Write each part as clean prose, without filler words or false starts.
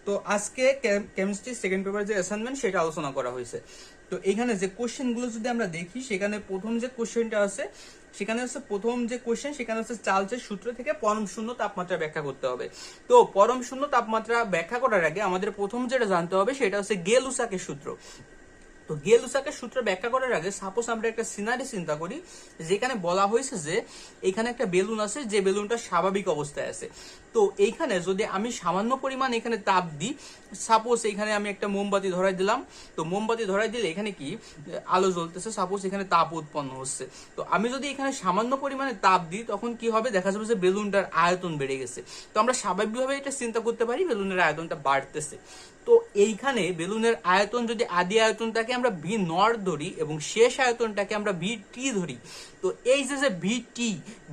তো আজকে chemistry second paper যে অ্যাসাইনমেন্ট সেটা আলোচনা করা হয়েছে। তো এখানে যে কোশ্চেন গুলো যদি আমরা দেখি, সেখানে প্রথম যে কোশ্চেনটা আছে সেখানে হচ্ছে প্রথম যে কোশ্চেন সেখানে হচ্ছে চার্লসের সূত্র থেকে পরম শূন্য তাপমাত্রা ব্যাখ্যা করতে হবে। তো পরম শূন্য তাপমাত্রা ব্যাখ্যা করার আগে আমাদের প্রথম যেটা জানতে হবে সেটা হচ্ছে গে-লুসাকের সূত্র। তো গে-লুসাকের সূত্র ব্যাখ্যা করার আগে সাপোজ আমরা একটা সিনারি চিন্তা করি, যেখানে বলা হয়েছে যে এখানে একটা বেলুন আছে, যে বেলুনটা স্বাভাবিক অবস্থায় আছে। তো এইখানে যদি আমি সামান্য পরিমাণ এখানে তাপ দিই, সাপোজ এখানে আমি একটা মোমবাতি ধরাই দিলাম। তো মোমবাতি ধরাই দিলে এখানে কি আলো জ্বলতেছে, সাপোজ এখানে তাপ উৎপন্ন হচ্ছে। তো আমি যদি এখানে সামান্য পরিমাণে তাপ দিই তখন কি হবে, দেখা যাবে যে বেলুনটার আয়তন বেড়ে গেছে। তো আমরা স্বাভাবিকভাবে এটা চিন্তা করতে পারি বেলুনের আয়তনটা বাড়তেছে। তো এইখানে বেলুনের আয়তন যদি আদি আয়তনটাকে আমরা ভি নট ধরি এবং শেষ আয়তনটাকে আমরা ভি টি ধরি, তো এই যে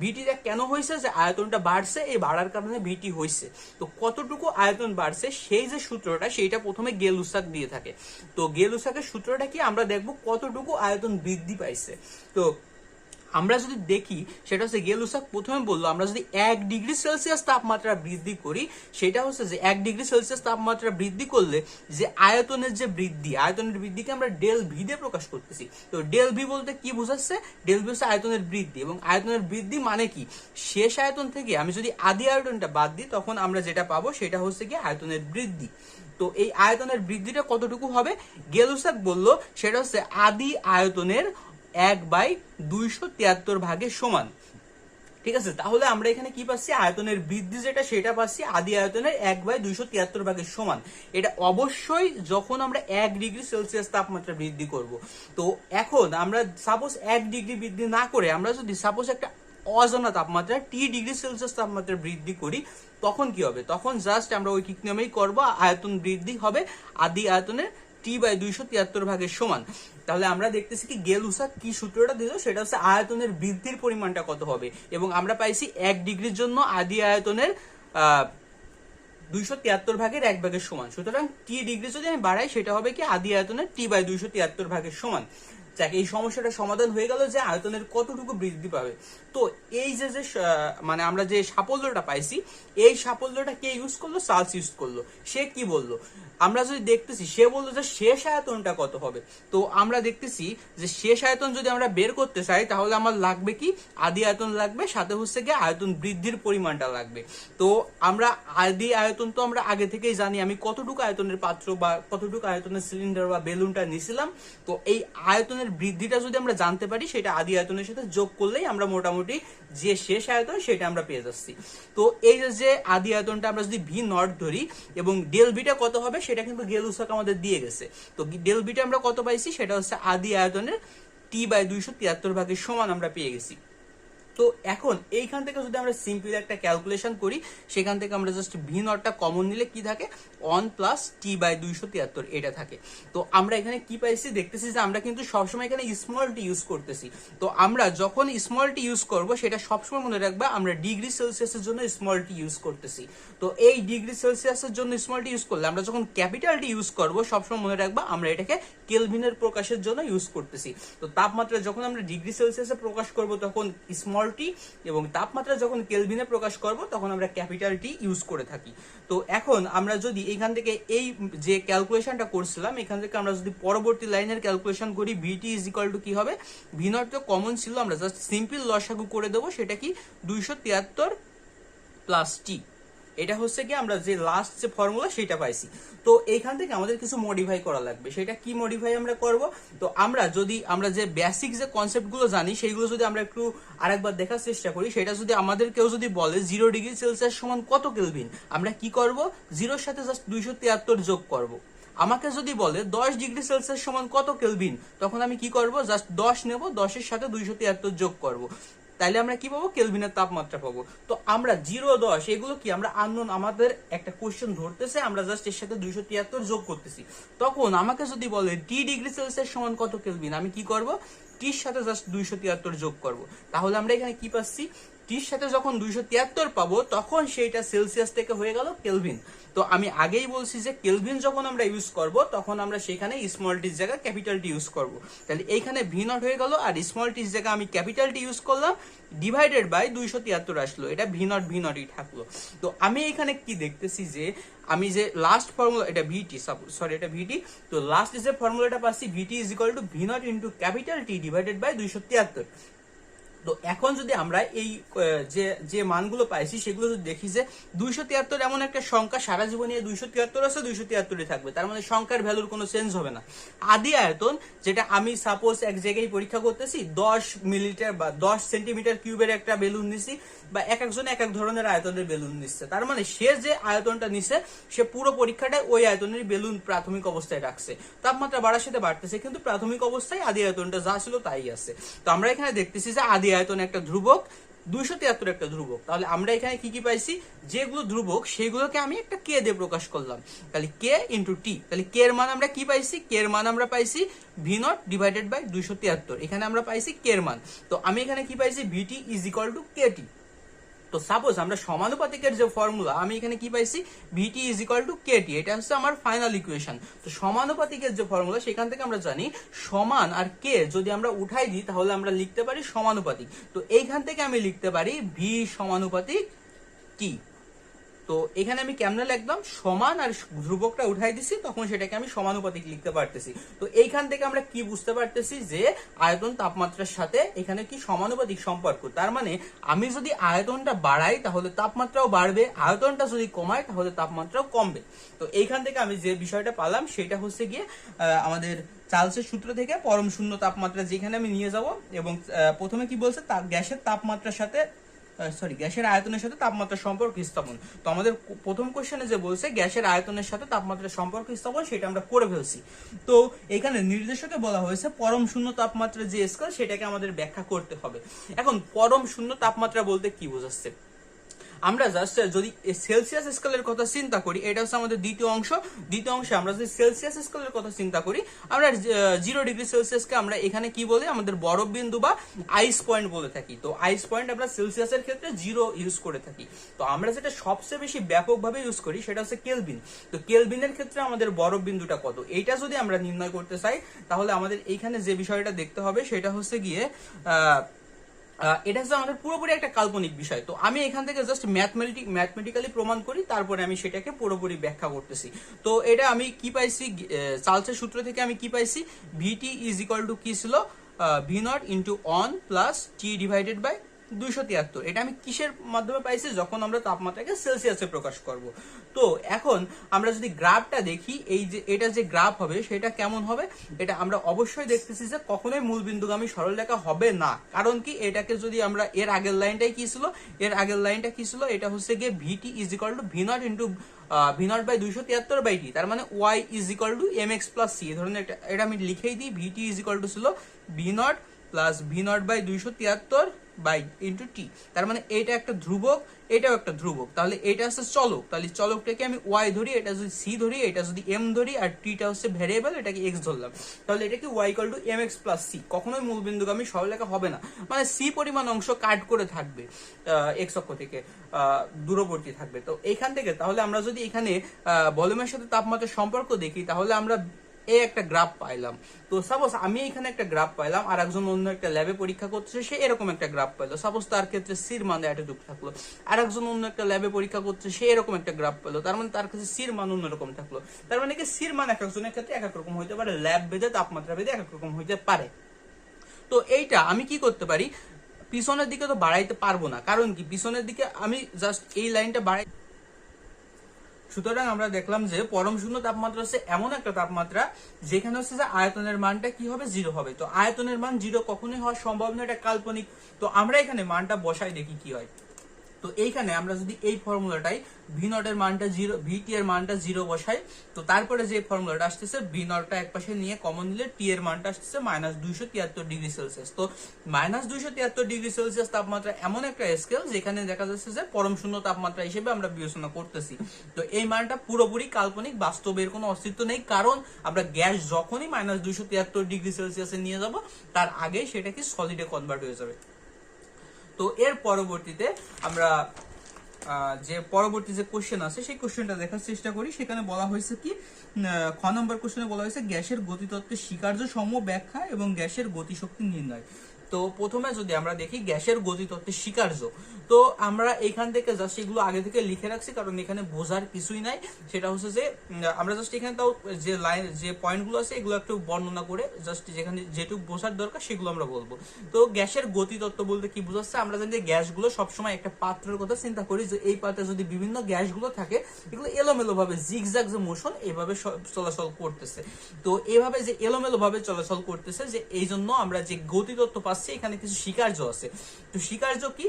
ভিটিটা কেন হয়েছে, যে আয়তনটা বাড়ছে, এই বাড়ার কারণে ভিটি হয়েছে। তো কতটুকু আয়তন বাড়ছে সেই যে সূত্রটা, সেইটা প্রথমে গে-লুসাক দিয়ে থাকে। তো গে-লুসাকের সূত্রটা কি, আমরা দেখব কতটুকু আয়তন বৃদ্ধি পাইছে। তো আমরা যদি দেখি সেটা হচ্ছে গে-লুসাক প্রথমে বললো আমরা যদি 1 ডিগ্রি সেলসিয়াস তাপমাত্রা বৃদ্ধি করি, সেটা হচ্ছে যে 1 ডিগ্রি সেলসিয়াস তাপমাত্রা বৃদ্ধি করলে যে আয়তনের যে বৃদ্ধি, আয়তনের বৃদ্ধিকে আমরা ডেল ভি দিয়ে প্রকাশ করতেছি। তো ডেল ভি বলতে কি বোঝাচ্ছে, ডেল ভি হচ্ছে আয়তনের বৃদ্ধি, এবং আয়তনের বৃদ্ধি মানে কি, শেষ আয়তন থেকে আমি যদি আদি আয়তনটা বাদ দিই তখন আমরা যেটা পাবো সেটা হচ্ছে কি আয়তনের বৃদ্ধি। তো এই আয়তনের বৃদ্ধিটা কতটুকু হবে, গে-লুসাক বললো সেটা হচ্ছে আদি আয়তনের 1/273 ভাগের সমান। ঠিক আছে, তাহলে আমরা এখানে কি পাচ্ছি, আয়তনের বৃদ্ধি যেটা সেটা পাচ্ছি আদি আয়তনের 1/273 ভাগের সমান। এটা অবশ্যই যখন আমরা 1 ডিগ্রি সেলসিয়াস তাপমাত্রা বৃদ্ধি করব। তো এখন আমরা সাপোজ 1 ডিগ্রি বৃদ্ধি না করে আমরা যদি সাপোজ একটা অজানা তাপমাত্রা টি ডিগ্রি সেলসিয়াস তাপমাত্রা বৃদ্ধি করি, তখন কি হবে, তখন জাস্ট আমরা ঐকিক নিয়মেই করবো, আয়তন বৃদ্ধি হবে আদি আয়তনের T/273 ভাগের সমান। তাহলে আমরা দেখতেছি কি গে-লুসাক কি সূত্রটা দিল, সেটা হচ্ছে আয়তনের বৃদ্ধির পরিমাণটা কত হবে, এবং আমরা পাইছি 1 ডিগ্রির জন্য আদি আয়তনের 273 ভাগের 1 ভাগের সমান। সুতরাং টি ডিগ্রি যদি আমি বাড়াই সেটা হবে কি আদি আয়তনের T/273 ভাগের সমান। যাক, এই সমস্যাটা সমাধান হয়ে গেল যে আয়তনের কতটুকু বৃদ্ধি পাবে। তো এই যে মানে আমরা যে সাফল্যটা পাইছি, এই সাফল্যটা কে ইউজ করলো, চার্লস ইউজ করলো। সে কি বললো, আমরা যদি দেখতেছি সে বললো যে শেষ আয়তনটা কত হবে। তো আমরা দেখতেছি যে শেষ আয়তন যদি আমরা বের করতে চাই তাহলে আমার লাগবে কি, আদি আয়তন লাগবে, সাথে হচ্ছে গিয়ে আয়তন বৃদ্ধির পরিমাণটা লাগবে। তো আমরা আদি আয়তন তো আমরা আগে থেকেই জানি, আমি কতটুকু আয়তনের পাত্র বা কতটুকু আয়তনের সিলিন্ডার বা বেলুনটা নিছিলাম। তো এই আয়তনের বৃদ্ধিটা যদি আমরা জানতে পারি, সেটা আদি আয়তনের সাথে যোগ করলেই আমরা মোটামুটি যে শেষ আয়তন সেটা আমরা পেয়ে যাচ্ছি। তো এই যে আদি আয়তনটা আমরা যদি ভি নট ধরি এবং ডেল ভিটা কত হবে সেটা কিন্তু গে-লুসাক আমাদের দিয়ে গেছে। তো ডেল ভিটা আমরা কত পাইছি, সেটা হচ্ছে আদি আয়তনের T/273 ভাগের সমান আমরা পেয়ে গেছি। তো এখন এইখান থেকে যদি আমরা সিম্পল একটা ক্যালকুলেশন করি, সেখান থেকে আমরা জাস্ট ভি নটটা কমন নিলে কি থাকে, 1 + T/273 এটা থাকে। তো আমরা এখানে কি পাইছি, দেখতেছি যে আমরা কিন্তু সবসময় এখানে স্মল টি ইউজ করতেছি। তো আমরা যখন স্মল টি ইউজ করব সেটা সবসময় মনে রাখবা আমরা ডিগ্রি সেলসিয়াসের জন্য স্মল টি ইউজ করতেছি। তো এই ডিগ্রি সেলসিয়াসের জন্য স্মল টি ইউজ করলে আমরা যখন ক্যাপিটাল টি ইউজ করব সবসময় মনে রাখবা আমরা এটাকে কেলভিনের প্রকাশের জন্য ইউজ করতেছি। তো তাপমাত্রা যখন আমরা ডিগ্রি সেলসিয়াসে প্রকাশ করব তখন স্মল টি, এবং তাপমাত্রা যখন কেলভিনে প্রকাশ করব তখন আমরা ক্যাপিটাল টি ইউজ করে থাকি। তো এখন আমরা যদি এখান থেকে এই যে ক্যালকুলেশনটা করছিলাম, এখান থেকে আমরা যদি পরবর্তী লাইনের ক্যালকুলেশন করি, ভিটি ইজ ইকুয়াল টু কি হবে, ভি নট তো কমন ছিল, আমরা জাস্ট সিম্পল লসাগু করে দেবো, সেটা কি 273 + টি। এটা হচ্ছে কি আমরা যে লাস্ট যে ফর্মুলা সেটা পাইছি। তো এইখান থেকে আমাদের কিছু মডিফাই করা লাগবে, সেটা কি মডিফাই আমরা করব। তো আমরা যে বেসিক যে কনসেপ্ট গুলো জানি সেইগুলো যদি আমরা একটু আরেকবার দেখার চেষ্টা করি, সেটা যদি আমাদের কেউ যদি বলে 0 ডিগ্রি সেলসিয়াস সমান কত কেলভিন, আমরা কি করব, 0-র সাথে জাস্ট 273 যোগ করব। আমাকে যদি বলে 10 ডিগ্রি সেলসিয়াস সমান কত কেলভিন, তখন আমি কি করব, জাস্ট 10 নেব, 10-এর সাথে 273 যোগ করব। তাইলে আমরা কি পাবো, কেলভিনের তাপমাত্রা পাবো। তো আমরা 0-10 এগুলো কি আমরা আননোন, আমাদের একটা কোশ্চেন ধরতেছে, আমরা জাস্ট এর সাথে 273 যোগ করতেছি। তখন আমাকে যদি বলে টি ডিগ্রি সেলসিয়াস সমান কত কেলভিন, আমি কি করব, টির সাথে জাস্ট 273 যোগ করব। তাহলে আমরা এখানে কি পাচ্ছি, টির সাথে যখন 273 পাবো তখন সেইটা সেলসিয়াস থেকে হয়ে গেল কেলভিন। তো আমি আগেই বলছি যে কেলভিন যখন আমরা ইউজ করব তখন আমরা সেখানে স্মল টির জায়গায় ক্যাপিটাল টি ইউজ করব। তাহলে এইখানে ভি নট হয়ে গেল, আর স্মল টির জায়গায় আমি ক্যাপিটাল টি ইউজ করলাম, ডিভাইডেড বাই 273 আসলো, এটা ভি নটই থাকলো। তো আমি এখানে কি দেখতেছি যে আমি যে লাস্ট ফর্মুলা, এটা ভিটি, সরি এটা ভিটি, তো লাস্ট যে ফর্মুলাটা পাচ্ছি VT is equal to V naught into capital T divided by 273। তো এখন যদি আমরা এই যে মানগুলো পাইছি সেগুলো যদি দেখি যে 273 এমন একটা সংখ্যা, সারা জীবনে 273 আছে, 273 থাকবে, তার মানে সংখ্যার ভ্যালুর কোনো চেঞ্জ হবে না। আদি আয়তন যেটা আমি সাপোজ এক জায়গায় পরীক্ষা করতেছি, 10 মিলিলিটার বা 10 সেন্টিমিটার কিউবের একটা বেলুন নিছি, বা একজন এক এক ধরনের আয়তনের বেলুন নিচ্ছে, তার মানে সে যে আয়তনটা নিছে সে পুরো পরীক্ষাটা ওই আয়তনের বেলুন প্রাথমিক অবস্থায় রাখছে। তাপমাত্রা বাড়ার সাথে বাড়তেছে, কিন্তু প্রাথমিক অবস্থায় আদি আয়তনটা যা ছিল তাই আছে। তো আমরা এখানে দেখতেছি যে আদি আয়তন একটা ধ্রুবক, 273 একটা ধ্রুবক। তাহলে আমরা এখানে কি কি পাইছি, যেগুলো ধ্রুবক সেগুলোকে আমি একটা কে দিয়ে প্রকাশ করলাম, তাহলে কে ইন্টু টি। তাহলে কে এর মান আমরা কি পাইছি, কে এর মান আমরা পাইছি ভি নট ডিভাইডেড বাই 273, এখানে আমরা পাইছি কে এর মান। তো আমি এখানে কি পাইছি, ভিটি ইজ ইকুয়াল টু কে টি। তো সাপোজ আমরা সমানুপাতিকের যে ফর্মুলা, আমি এখানে কি পাইছি, ভিটি ইজ ইকুয়াল টু কেটি, এটা হচ্ছে আমার ফাইনাল ইকুয়েশন। তো সমানুপাতিকের যে ফর্মুলা সেখান থেকে আমরা জানি সমান আর কে যদি আমরা উঠাই দিই তাহলে আমরা লিখতে পারি সমানুপাতিক। তো এইখান থেকে আমি লিখতে পারি ভি সমানুপাতিক টি। তো এখানে আমি কেমনে লিখলাম, সমান আর ধ্রুবকটা উঠাই দিছি, তখন সেটাকে আমি সমানুপাতিক লিখতে পারতেছি। তো এইখান থেকে আমরা কি বুঝতে পারতেছি যে আয়তন তাপমাত্রার সাথে এখানে কি সমানুপাতিক সম্পর্ক। তার মানে আমি যদি আয়তনটা বাড়াই তাহলে তাপমাত্রাও বাড়বে, আয়তনটা যদি কমাই তাহলে তাপমাত্রাও কমবে। তো এইখান থেকে আমি যে বিষয়টা পেলাম সেটা হচ্ছে গিয়ে আমাদের চার্লসের সূত্র থেকে পরম শূন্য তাপমাত্রা যেখানে আমি নিয়ে যাব, এবং প্রথমে কি বলছে, গ্যাসের তাপমাত্রার সাথে গ্যাসের আয়তনের সাথে তাপমাত্রার সম্পর্ক স্থাপন। তো আমাদের প্রথম কোশ্চেনে যে বলছে গ্যাসের আয়তনের সাথে তাপমাত্রার সম্পর্ক স্থাপন, সেটা আমরা করে ফেলছি। তো এখানে নির্দেশকে বলা হয়েছে পরম শূন্য তাপমাত্রা যে স্কেল সেটাকে আমাদের ব্যাখ্যা করতে হবে। এখন পরম শূন্য তাপমাত্রা বলতে কি বোঝাচ্ছে, আমরা জাস্ট যদি সেলসিয়াস স্কেলের কথা চিন্তা করি, এটা হচ্ছে আমাদের দ্বিতীয় অংশ। দ্বিতীয় অংশে আমরা যদি সেলসিয়াস স্কেলের কথা চিন্তা করি, আমরা 0 ডিগ্রি সেলসিয়াসকে আমরা এখানে কি বলি, আমাদের বরফ বিন্দু বা আইস পয়েন্ট বলে থাকি। তো আইস পয়েন্ট আমরা সেলসিয়াসের ক্ষেত্রে 0 ইউজ করে থাকি। তো আমরা যেটা সবচেয়ে বেশি ব্যাপকভাবে ইউজ করি সেটা হচ্ছে কেলভিন। তো কেলভিনের ক্ষেত্রে আমাদের বরফ বিন্দুটা কত, এইটা যদি আমরা নির্ণয় করতে চাই তাহলে আমাদের এইখানে যে বিষয়টা দেখতে হবে সেটা হচ্ছে গিয়ে এটা হচ্ছে আমাদের পুরোপুরি একটা কাল্পনিক বিষয়। তো আমি এখান থেকে জাস্ট ম্যাথমেটিক্যালি প্রমাণ করি, তারপরে আমি সেটাকে পুরোপুরি ব্যাখ্যা করতেছি। তো এটা আমি কি পাইছি, চার্লসের সূত্র থেকে আমি কি পাইছি, ভিটি ইজ ইকুয়াল টু কি ছিল, V naught into one plus t divided by 273। এটা আমি কিসের মাধ্যমে পাইছি, যখন আমরা তাপমাত্রাকে সেলসিয়াসে প্রকাশ করব। তো এখন আমরা যদি গ্রাফটা দেখি, এই যে এটা যে গ্রাফ হবে সেটা কেমন হবে, এটা আমরা অবশ্যই দেখতেছি যে কখনোই মূলবিন্দুগামী সরলরেখা হবে না। কারণ কি, এটাকে যদি আমরা এর আগের লাইনটাই কি ছিল, এর আগের লাইনটা কি ছিল, এটা হচ্ছে গিয়ে VT is equal to V naught into V naught by 273 by T, তার মানে Y is equal to M X plus C. এই ধরনের এটা আমি লিখেই দিই, ভিটি ইজ ইকুয়াল টু ছিল V naught plus V naught by 273 by into T. তার মানে এটা একটা ধ্রুবক, এটাও একটা ধ্রুবক, তাহলে এটা হচ্ছে চলক। তাহলে চলকটাকে আমি ওয়াই ধরি, এটা যদি সি ধরি, এটা যদি এম ধরি, আর টিটা হচ্ছে ভ্যারিয়েবল, এটাকে এক্স ধরলাম, তাহলে এটা কি Y equal to M X plus C. কখনোই মূলবিন্দুগামী সরলরেখা হবে না, মানে সি পরিমাণ অংশ কাট করে থাকবে, এক্স অক্ষ থেকে দূরবর্তী থাকবে। তো এইখান থেকে তাহলে আমরা যদি এখানে ভলিউমের সাথে তাপমাত্রার সম্পর্ক দেখি, তাহলে আমরা এই একটা গ্রাফ পাইলাম। তো সাপোজ আমি এখানে একটা গ্রাফ পাইলাম, আর একজন অন্য একটা ল্যাবে পরীক্ষা করতেছে, সে এরকম একটা গ্রাফ পাইলো, সাপোজ তার ক্ষেত্রে সির মান এতটুকু থাকলো। আর একজন অন্য একটা ল্যাবে পরীক্ষা করছে, সে এরকম একটা গ্রাফ পেলো, তার মানে তার কাছে সির মান অন্যরকম থাকলো। তার মানে কি, সির মান এক একজনের ক্ষেত্রে এক এক রকম হইতে পারে, ল্যাব ভেদে তাপমাত্রা ভেদে এক এক রকম হইতে পারে। তো এইটা আমি কি করতে পারি, পিছনের দিকে তো বাড়াইতে পারবো না, কারণ কি, পিছনের দিকে আমি জাস্ট এই লাইনটা বাড়াই। সুতরাং আমরা দেখলাম যে পরম শূন্য তাপমাত্রা হচ্ছে এমন একটা তাপমাত্রা যেখানে হচ্ছে যে আয়তনের মানটা কি হবে, 0 হবে। তো আয়তনের মান 0 কখনোই হওয়া সম্ভব না, এটা কাল্পনিক। তো আমরা এখানে মানটা বসাই দেখি কি হয়। তো এইখানে আমরা যদি এই ফর্মুলাটাই ভি নট এর মানটা 0, ভিটি এর মানটা 0 বসাই, তো তারপরে যে ফর্মুলাটা আসতেছে ভি নটটা একপাশে নিয়ে কমন নিলে টি এর মানটা আসতেছে -273 ডিগ্রি সেলসিয়াস। তো -273 ডিগ্রি সেলসিয়াস তাপমাত্রা এমন একটা স্কেল যেখানে দেখা যাচ্ছে যে পরম শূন্য তাপমাত্রা হিসেবে আমরা বিবেচনা করতেছি। তো এই মানটা পুরোপুরি কাল্পনিক, বাস্তবের কোনো অস্তিত্ব নেই, কারণ আমরা গ্যাস যখনই -273 ডিগ্রি সেলসিয়াসে নিয়ে যাব তার আগে সেটা কি সলিডে কনভার্ট হয়ে যাবে। তো এর পরবর্তীতে আমরা যে পরবর্তী যে কোশ্চেন আছে সেই কোশ্চেনটা দেখার চেষ্টা করি। সেখানে বলা হয়েছে কি, খ নম্বর কোশ্চেনে বলা হয়েছে গ্যাসের গতিতত্ত্বের স্বীকার্য সম ব্যাখ্যা এবং গ্যাসের গতিশক্তি নির্ণয়। তো প্রথমে যদি আমরা দেখি গ্যাসের গতিতত্ত্বের স্বীকার্য, তো আমরা এখান থেকে জাস্ট এগুলো আগে থেকে লিখে রাখছি, কারণ এখানে বোঝার কিছুই নাই। সেটা হচ্ছে যে আমরা জাস্ট এখানে তাও যে লাইন যে পয়েন্টগুলো আছে এগুলো একটু বর্ণনা করে জাস্ট যেখানে যেটুকু বোঝার দরকার সেগুলো আমরা বলবো। তো গ্যাসের গতিতত্ত্ব বলতে কি বোঝাচ্ছে, আমরা জানি যে গ্যাসগুলো সবসময় একটা পাত্রের কথা চিন্তা করি, যে এই পাত্রে যদি বিভিন্ন গ্যাসগুলো থাকে এগুলো এলোমেলো ভাবে জিগজ্যাগ যে মোশন এভাবে চলাচল করতেছে। তো এভাবে যে এলোমেলো ভাবে চলাচল করতেছে, যে এই জন্য আমরা যে গতিতত্ত্ব পাচ্ছি এখানে কিছু স্বীকার্য আছে। তো স্বীকার্য কি,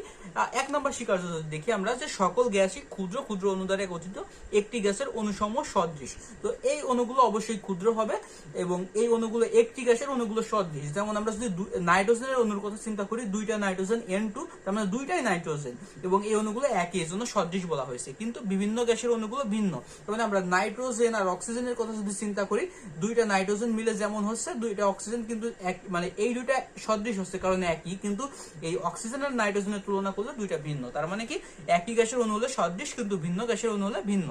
এক নম্বর স্বীকার্য যদি দেখি আমরা, যে সকল গ্যাসই ক্ষুদ্র ক্ষুদ্র অণু দ্বারা গঠিত, একটি গ্যাসের অণুসম সদৃশ। তো এই অণুগুলো অবশ্যই ক্ষুদ্র হবে এবং এই অণুগুলো একটি গ্যাসের অণুগুলো সদৃশ। যেমন আমরা যদি নাইট্রোজেনের অণুর কথা চিন্তা করি, দুইটা নাইট্রোজেন N2, তার মানে দুইটাই নাইট্রোজেন, এবং এই অণুগুলো একই, এর জন্য সদৃশ বলা হয়েছে। কিন্তু বিভিন্ন গ্যাসের অণুগুলো ভিন্ন, তার মানে আমরা নাইট্রোজেন আর অক্সিজেনের কথা যদি চিন্তা করি, দুইটা নাইট্রোজেন মিলে যেমন হচ্ছে দুইটা অক্সিজেন, কিন্তু এক মানে এই দুইটা সদৃশ হচ্ছে কারণ একই, কিন্তু এই অক্সিজেন আর নাইট্রোজেনের তুলনা করলে দুইটা ভিন্ন। তার মানে কি, একই গ্যাসের অণু হলে সদৃশ কিন্তু ভিন্ন গ্যাসের অণু হলে ভিন্ন।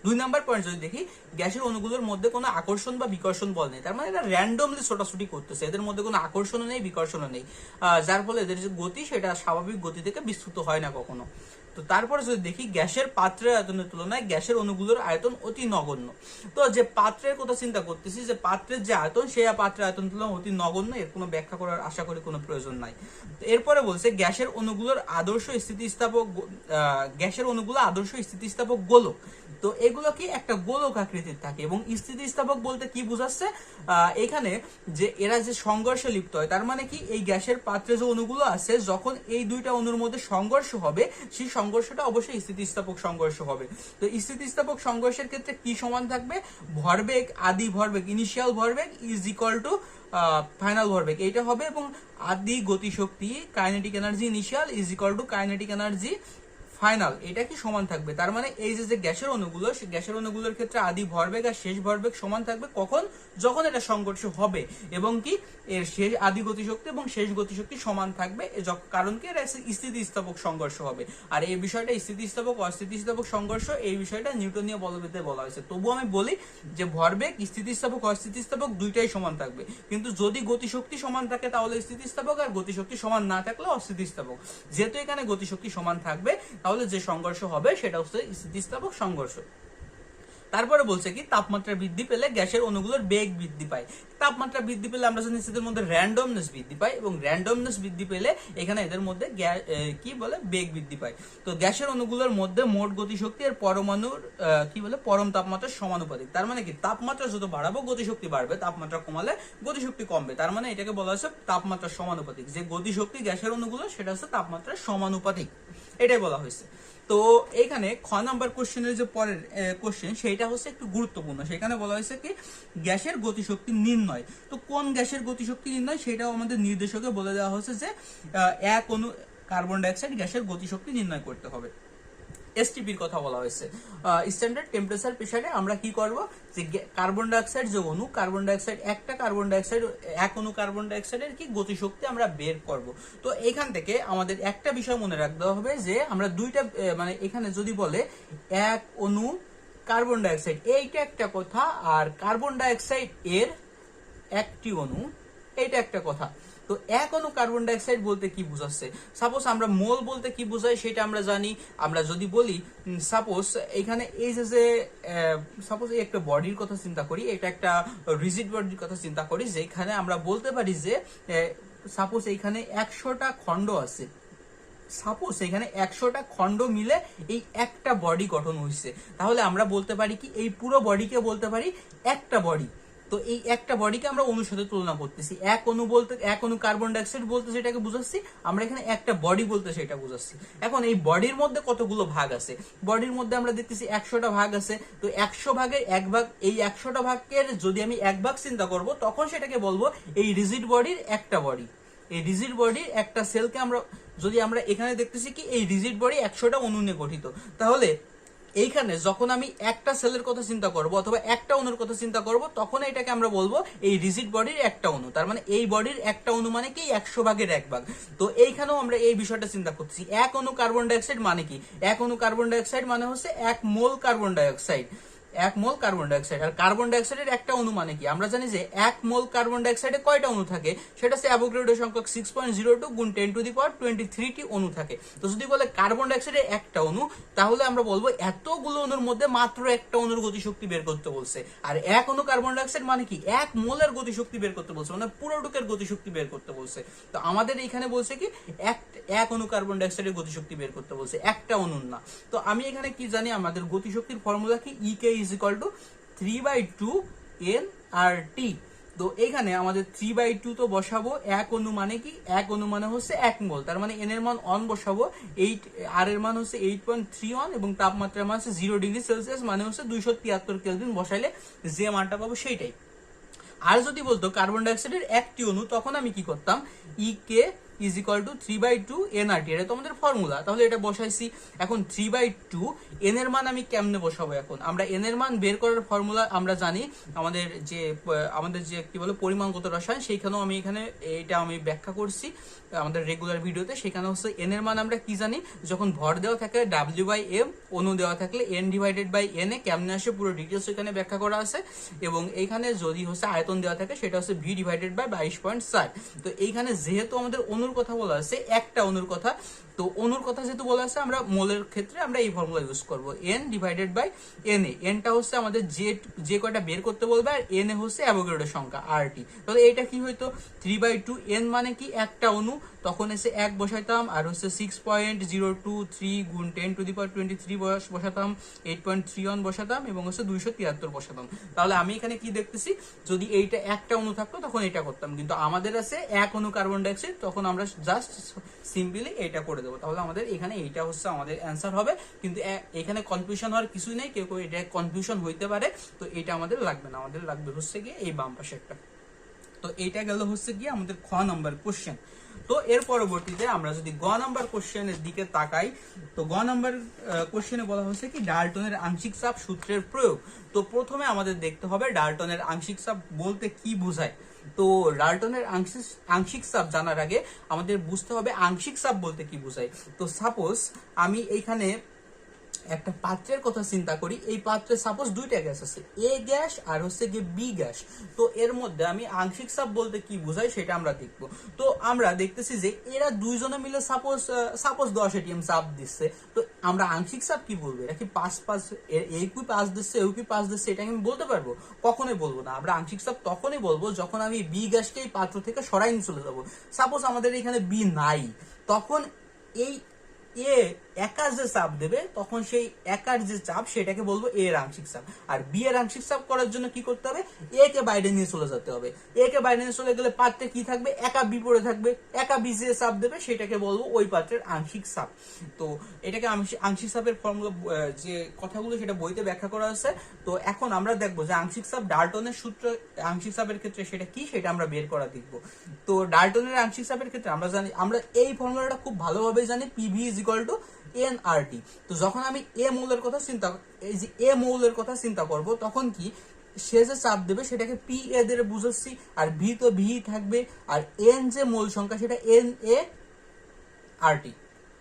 2 নাম্বার পয়েন্ট যদি দেখি, গ্যাসের অণুগুলোর মধ্যে কোনো আকর্ষণ বা বিকর্ষণ বল নেই, তার মানে এরা র্যান্ডমলি ছোটাছুটি করতেছে, এদের মধ্যে কোনো আকর্ষণও নেই বিকর্ষণও নেই, যার ফলে এদের যে গতি সেটা স্বাভাবিক গতি থেকে বিস্তৃত হয় না কখনো। তো তারপরে যদি দেখি গ্যাসের পাত্রের আয়তনের তুলনায় গ্যাসের অণুগুলোর আয়তন অতি নগণ্য। তো যে পাত্রের কথা চিন্তা করতেছি, যে পাত্রের যে আয়তন সেই পাত্রের আয়তন তুলনায় অতি নগণ্য, এর কোনো ব্যাখ্যা করার আশা করি কোনো প্রয়োজন নাই। এরপরে বলছে গ্যাসের অণুগুলোর আদর্শ স্থিতিস্থাপক, গ্যাসের অণুগুলো আদর্শ স্থিতিস্থাপক গোলক। তো এগুলো কি একটা গোলক আকৃতির থাকে, এবং স্থিতিস্থাপক বলতে কি বোঝাচ্ছে, এখানে যে এরা যে সংঘর্ষে লিপ্ত হয়, তার মানে কি এই গ্যাসের পাত্রে যে অণুগুলো আছে যখন এই দুইটা অণুর মধ্যে সংঘর্ষ হবে, সেই সংঘর্ষটা অবশ্যই স্থিতিস্থাপক সংঘর্ষ হবে। তো স্থিতিস্থাপক সংঘর্ষের ক্ষেত্রে কি সমান থাকবে, ভরবেগ, আদি ভরবেগ ইনিশিয়াল ভরবেগ ইজ ইকুয়াল টু ফাইনাল ভরবেগ, এইটা হবে, এবং আদি গতিশক্তি kinetic energy initial is equal two kinetic energy final, এটা কি সমান থাকবে। তার মানে এই যে গ্যাসের অণুগুলো, সেই গ্যাসের অণুগুলোর ক্ষেত্রে আদি ভরবেগ আর শেষ ভরবেগ সমান থাকবে কখন, যখন এটা সংঘর্ষ হবে, এবং কি এর শেষ আদি গতিশক্তি এবং শেষ গতিশক্তি সমান থাকবে, কারণ কি এটা স্থিতিস্থাপক সংঘর্ষ হবে। আর এই বিষয়টা স্থিতিস্থাপক অস্থিতিস্থাপক সংঘর্ষ, এই বিষয়টা নিউটনীয় বলবিদ্যায় বলা হয়েছে। তবু আমি বলি যে ভরবেগ স্থিতিস্থাপক অস্থিতিস্থাপক দুইটাই সমান থাকবে, কিন্তু যদি গতিশক্তি সমান থাকে তাহলে স্থিতিস্থাপক, আর গতিশক্তি সমান না থাকলে অস্থিতিস্থাপক। যেহেতু এখানে গতিশক্তি সমান থাকবে, তাহলে যে সংঘর্ষ হবে সেটা হচ্ছে স্থিতিস্থাপক সংঘর্ষ। তারপরে বলছে কি, তাপমাত্রা বৃদ্ধি পেলে গ্যাসের অণুগুলোর বেগ বৃদ্ধি পায়। তাপমাত্রা বৃদ্ধি পেলে আমরা জানি এদের মধ্যে র্যান্ডমনেস বৃদ্ধি পায়, এবং র্যান্ডমনেস বৃদ্ধি পেলে এখানে এদের মধ্যে কি বলে বেগ বৃদ্ধি পায়। তো গ্যাসের অণুগুলোর মধ্যে মোট গতিশক্তি আর পরমাণুর কি বলে পরম তাপমাত্রার সমানুপাতিক। তার মানে কি, তাপমাত্রা যত বাড়াবো গতিশক্তি বাড়বে, তাপমাত্রা কমালে গতিশক্তি কমবে। তার মানে এটাকে বলা হচ্ছে তাপমাত্রার সমানুপাতিক, যে গতিশক্তি গ্যাসের অণুগুলো সেটা হচ্ছে তাপমাত্রার সমানুপাতিক, এটাই বলা হয়েছে। তো এখানে খ নাম্বার কোশ্চেনের যে পরের কোশ্চেন সেইটা হচ্ছে একটু গুরুত্বপূর্ণ। সেখানে বলা হয়েছে কি, গ্যাসের গতিশক্তি নির্ণয়। তো কোন গ্যাসের গতিশক্তি নির্ণয় সেটাও আমাদের নির্দেশকে বলে দেওয়া হয়েছে, যে এক অণু কার্বন ডাইঅক্সাইড গ্যাসের গতিশক্তি নির্ণয় করতে হবে। এসটিপির কথা বলা হয়েছে, স্ট্যান্ডার্ড টেম্পারেচার প্রেসারে আমরা কি করব, যে কার্বন ডাইঅক্সাইড যে অণু, কার্বন ডাইঅক্সাইড একটা কার্বন ডাইঅক্সাইড এক অণু কার্বন ডাইঅক্সাইডের কি গতিশক্তি আমরা বের করব। তো এখান থেকে আমাদের একটা বিষয় মনে রাখতে হবে, যে আমরা দুইটা মানে এখানে যদি বলে এক অণু কার্বন ডাইঅক্সাইড, এইটা একটা কথা, আর কার্বন ডাইঅক্সাইড এর একটি অণু, এইটা একটা কথা। তো এক অণু কার্বন ডাইঅক্সাইড বলতে কি বোঝাচ্ছে, সাপোজ আমরা মোল বলতে কি বোঝায় সেটা আমরা জানি। আমরা যদি বলি সাপোজ এখানে এই যে সাপোজ একটা বডির কথা চিন্তা করি, এটা একটা রিজিড বডির কথা চিন্তা করি, যেখানে আমরা বলতে পারি যে সাপোজ এইখানে 100টা খণ্ড আছে, সাপোজ এখানে 100টা খণ্ড মিলে এই একটা বডি গঠন হয়েছে, তাহলে আমরা বলতে পারি কি, এই পুরো বডিকে বলতে পারি একটা বডি। তো এই একটা বডিকে আমরা অণুর সাথে তুলনা করতেছি, এক অণু বলতে এক অণু কার্বন ডাইঅক্সাইড বলতে সেটাকে বুঝাচ্ছি, আমরা এখানে একটা বডি বলতে সেটা বুঝাচ্ছি। এখন এই বডির মধ্যে কতগুলো ভাগ আছে, বডির মধ্যে আমরা দেখতেছি 100টা ভাগ আছে। তো 100 ভাগের এক ভাগ, এই 100টা ভাগের যদি আমি এক ভাগ চিন্তা করব, তখন সেটাকে বলবো এই রিজিড বডির একটা বডি। এই রিজিড বডির একটা সেলকে আমরা যদি আমরা এখানে দেখতেছি কি, এই রিজিড বডি 100টা অণু নিয়ে গঠিত, তাহলে এইখানে যখন আমি একটা সেলের কথা চিন্তা করব অথবা একটা অণুর কথা চিন্তা করব, তখন এটাকে আমরা বলবো এই রিজিড বডির একটা অণু। তার মানে এই বডির একটা অণু মানে কি 100 ভাগের 1 ভাগ। তো এইখানেও আমরা এই বিষয়টা চিন্তা করছি। এক অণু কার্বন ডাইঅক্সাইড মানে কি? এক অণু কার্বন ডাইঅক্সাইড মানে হচ্ছে 1 mole carbon dioxide, 1 mole carbon dioxide. আর কার্বন ডাইঅক্সাইডের একটা অণু মানে কি? আমরা জানি যে 1 মোল কার্বন ডাইঅক্সাইডে কয়টা অণু থাকে? সেটা হচ্ছে অ্যাভোগাড্রো সংখ্যক 6.02 গুণ 10⁻23 টি অণু থাকে। তো যদি বলে কার্বন ডাইঅক্সাইডের একটা অণু, তাহলে আমরা বলবো এতগুলো অণুর মধ্যে মাত্র একটা অণুর গতিশক্তি বের করতে বলছে। আর এক অণু কার্বন ডাইঅক্সাইড মানে কি? 1 মোলের গতিশক্তি বের করতে বলছে, মানে পুরোটুকের গতিশক্তি বের করতে বলছে। তো আমাদের এখানে বলছে কি এক অণু কার্বন ডাইঅক্সাইডের গতিশক্তি বের করতে বলছে, একটা অণুর না। তো আমি এখানে কি জানি? আমাদের গতিশক্তির ফর্মুলা কি? EK = 3/2 nRT। তো এখানে আমাদের 3/2 তো বসাবো। এক অণু মানে কি? এক অণু মানে হচ্ছে 1 মোল। তার মানে n এর মান অন বসাবো, 8 r এর মান হচ্ছে 8.31 এবং তাপমাত্রার মান হচ্ছে 0 ডিগ্রি সেলসিয়াস, মানে হচ্ছে 273 কেলভিন। বসাইলে যে মানটা পাবো সেইটাই। আর যদি বলতো কার্বন ডাইঅক্সাইডের একটি অণু, তখন আমি কি করতাম? EK = 3/2 nRT, এটা তো আমাদের ফর্মুলা। তাহলে এটা বসাইছি। এখন 3/2 n এর মান আমি কেমনে বসাবো? এখন আমরা n এর মান বের করার ফর্মুলা আমরা জানি। আমাদের যে কি বলে পরিমাণগত রসায়ন, সেইখানেও আমি এখানে এটা আমি ব্যাখ্যা করছি আমাদের রেগুলার ভিডিওতে। সেখানে হচ্ছে n এর মান আমরা কি জানি? যখন ভর দেওয়া থাকে W/m, অণু দেওয়া থাকলে n/n এ কেমনে আসে পুরো ডিটেলস এখানে ব্যাখ্যা করা আছে। এবং এইখানে যদি হচ্ছে আয়তন দেওয়া থাকে, সেটা হচ্ছে V/22.4। তো এইখানে যেহেতু আমাদের অণুর কথা বলা আছে, একটা অণুর কথা, তো অণুর কথা যেহেতু বলা আছে, আমরা মোলের ক্ষেত্রে আমরা এই ফর্মুলা ইউজ করব, n/na। nটা হচ্ছে আমাদের যে কয়টা বের করতে বলবে, আর na হচ্ছে অ্যাভোগাড্রো সংখ্যা RT। তাহলে এটা কি হইতো? 3/2 n মানে কি? একটা অণু, তখন এসে 1 বসাইতাম, আর হচ্ছে 6.023 গুণ 10⁻23 বসাতাম, 8.31 বসাতাম, এবং হচ্ছে 273 বসাতাম। তাহলে আমি এখানে কি দেখতেছি? যদি এইটা একটা অণু থাকতো তখন এটা করতাম, কিন্তু আমাদের আছে এক অণু কার্বন ডাইঅক্সাইড, তখন আমরা জাস্ট সিম্পলি এটা করে দেবো। তাহলে আমাদের এখানে এইটা হচ্ছে আমাদের অ্যান্সার হবে। কিন্তু এখানে কনফিউশন হওয়ার কিছুই নেই। কেউ এটা কনফিউশন হইতে পারে, তো এটা আমাদের লাগবে না। আমাদের লাগবে হচ্ছে গিয়ে এই বাম পাশে একটা। তো এইটা গেল হচ্ছে গিয়ে আমাদের খ নাম্বার কোশ্চেন। তো এর পরবর্তীতে আমরা যদি গ নাম্বার কোশ্চেনের দিকে তাকাই, তো গ নাম্বার কোশ্চেনে বলা হচ্ছে কি ডাল্টনের আংশিক চাপ সূত্রের প্রয়োগ। তো প্রথমে আমাদের দেখতে হবে ডাল্টনের আংশিক চাপ বলতে কি বোঝায়। তো ডাল্টনের আংশিক চাপ জানার আগে আমাদের বুঝতে হবে আংশিক চাপ বলতে কি বোঝায়। তো সাপোজ আমি এইখানে একটা পাত্রের কথা চিন্তা করি। এই পাত্রে সাপোজ দুইটা গ্যাস আছে, এ গ্যাস আর হচ্ছে গিয়ে বি গ্যাস। তো এর মধ্যে আমি আংশিক চাপ বলতে কি বোঝাই সেটা আমরা দেখবো। তো আমরা দেখতেছি যে এরা দুইজনে মিলে সাপোজ 10 ATM চাপ দিচ্ছে। তো আমরা আংশিক চাপ কি বলবো? এটা কি 5 এই কি 5 দিচ্ছে, এই কি 5 দিচ্ছে, এটা আমি বলতে পারবো? কখনোই বলবো না। আমরা আংশিক চাপ তখনই বলবো যখন আমি বি গ্যাসকে এই পাত্র থেকে সরাই নিয়ে চলে যাবো। সাপোজ আমাদের এখানে বি নাই, তখন এই এ একার যে চাপ দেবে, তখন সেই একার যে চাপ সেটাকে বলবো এ এর আংশিক চাপ। আর বি এর আংশিক চাপ করার জন্য কি করতে হবে? এ কে বাইরে নিয়ে চলে যেতে হবে। এ কে বাইরে নিয়ে চলে গেলে পাত্রে কি থাকবে? একা বি পড়ে থাকবে। একা বি যে চাপ দেবে সেটাকে বলবো ওই পাত্রের আংশিক চাপ। তো এটাকে আংশিক চাপের ফর্মুলা যে কথাগুলো সেটা বইতে ব্যাখ্যা করা আছে। তো এখন আমরা দেখবো যে আংশিক চাপ ডাল্টনের সূত্র আংশিক চাপের ক্ষেত্রে সেটা কি, সেটা আমরা বের করা দেখবো। তো ডাল্টনের আংশিক চাপের ক্ষেত্রে আমরা জানি, আমরা এই ফর্মুলাটা খুব ভালোভাবে জানি, PV = nRT। তো যখন আমি এ মৌলের কথা চিন্তা করব, তখন কি সে যে চাপ দেবে সেটাকে পি এ দিয়ে বুঝাচ্ছি, আর ভি তো ভি থাকবে, আর এন যে মোল সংখ্যা সেটা NaRT।